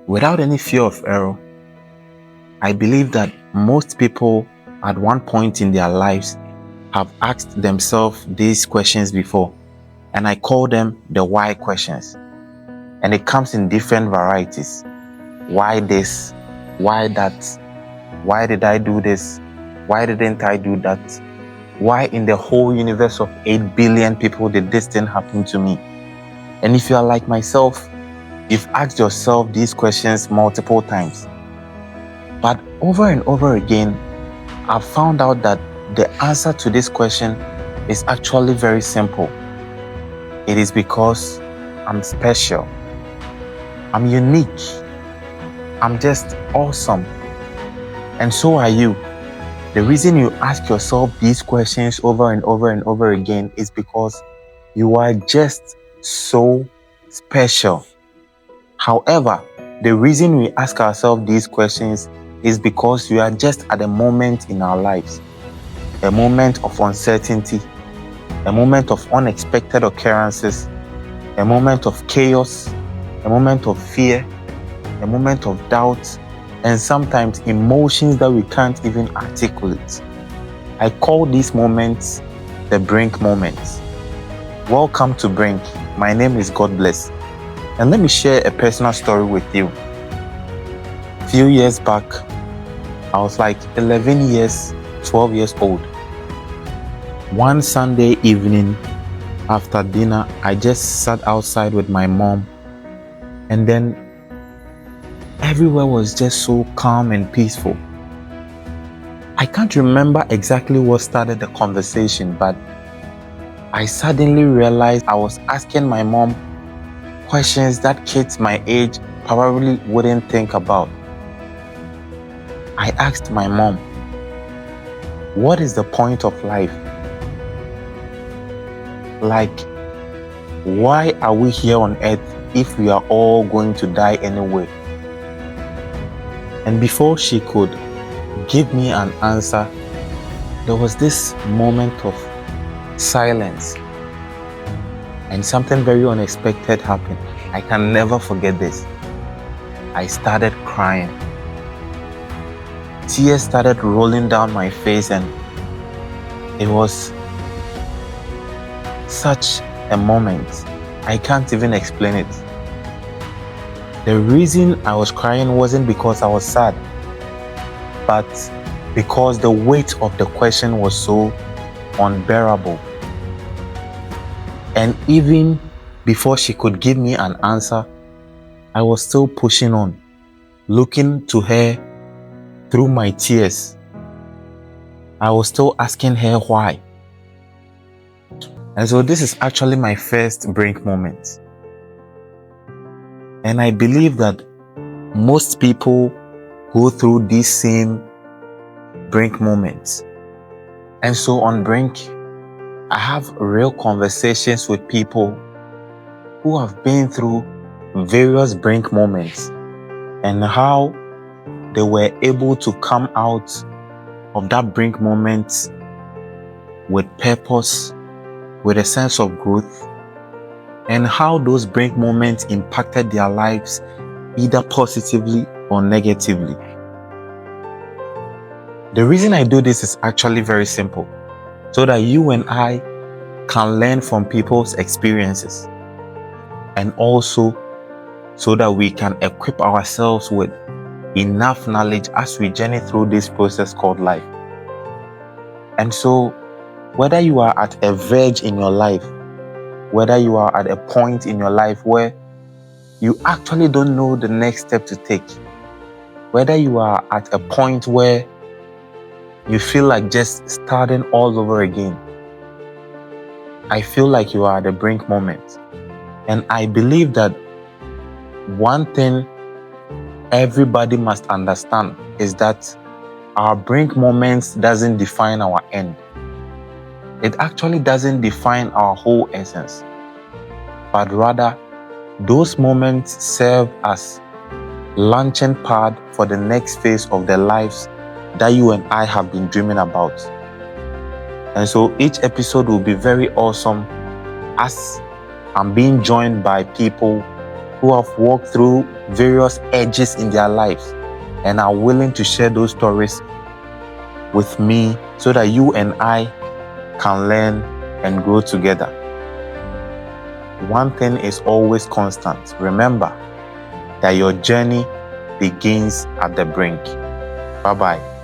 Without any fear of error, I believe that most people at one point in their lives have asked themselves these questions before, and I call them the why questions. And it comes in different varieties. Why this? Why that? Why did I do this? Why didn't I do that? Why in the whole universe of 8 billion people did this thing happen to me? And if you are like myself, you've asked yourself these questions multiple times. But over and over again, I've found out that the answer to this question is actually very simple. It is because I'm special. I'm unique. I'm just awesome. And so are you. The reason you ask yourself these questions over and over and over again is because you are just so special. However, the reason we ask ourselves these questions is because we are just at a moment in our lives, a moment of uncertainty, a moment of unexpected occurrences, a moment of chaos, a moment of fear, a moment of doubt, and sometimes emotions that we can't even articulate. I call these moments the brink moments. Welcome to Brink. My name is God Bless. And let me share a personal story with you. A few years back, I was like 11 years, 12 years old. One Sunday evening after dinner, I just sat outside with my mom, and then everywhere was just so calm and peaceful. I can't remember exactly what started the conversation, but I suddenly realized I was asking my mom questions that kids my age probably wouldn't think about. I asked my mom, what is the point of life? Like, why are we here on earth if we are all going to die anyway? And before she could give me an answer, there was this moment of silence, and something very unexpected happened. I can never forget this. I started crying. Tears started rolling down my face, and it was such a moment. I can't even explain it. The reason I was crying wasn't because I was sad, but because the weight of the question was so unbearable. And even before she could give me an answer, I was still pushing on, looking to her through my tears. I was still asking her why. And so this is actually my first brink moment. And I believe that most people go through these same brink moments. And so on Brink, I have real conversations with people who have been through various brink moments and how they were able to come out of that brink moment with purpose, with a sense of growth, and how those brink moments impacted their lives either positively or negatively. The reason I do this is actually very simple, so that you and I can learn from people's experiences, and also so that we can equip ourselves with enough knowledge as we journey through this process called life. And so, whether you are at a verge in your life, whether you are at a point in your life where you actually don't know the next step to take, whether you are at a point where you feel like just starting all over again, I feel like you are at the brink moment. And I believe that one thing everybody must understand is that our brink moments doesn't define our end. It actually doesn't define our whole essence, but rather those moments serve as launching pad for the next phase of the lives that you and I have been dreaming about. And so each episode will be very awesome as I'm being joined by people who have walked through various edges in their lives and are willing to share those stories with me so that you and I can learn and grow together. One thing is always constant. Remember that your journey begins at the brink. Bye-bye.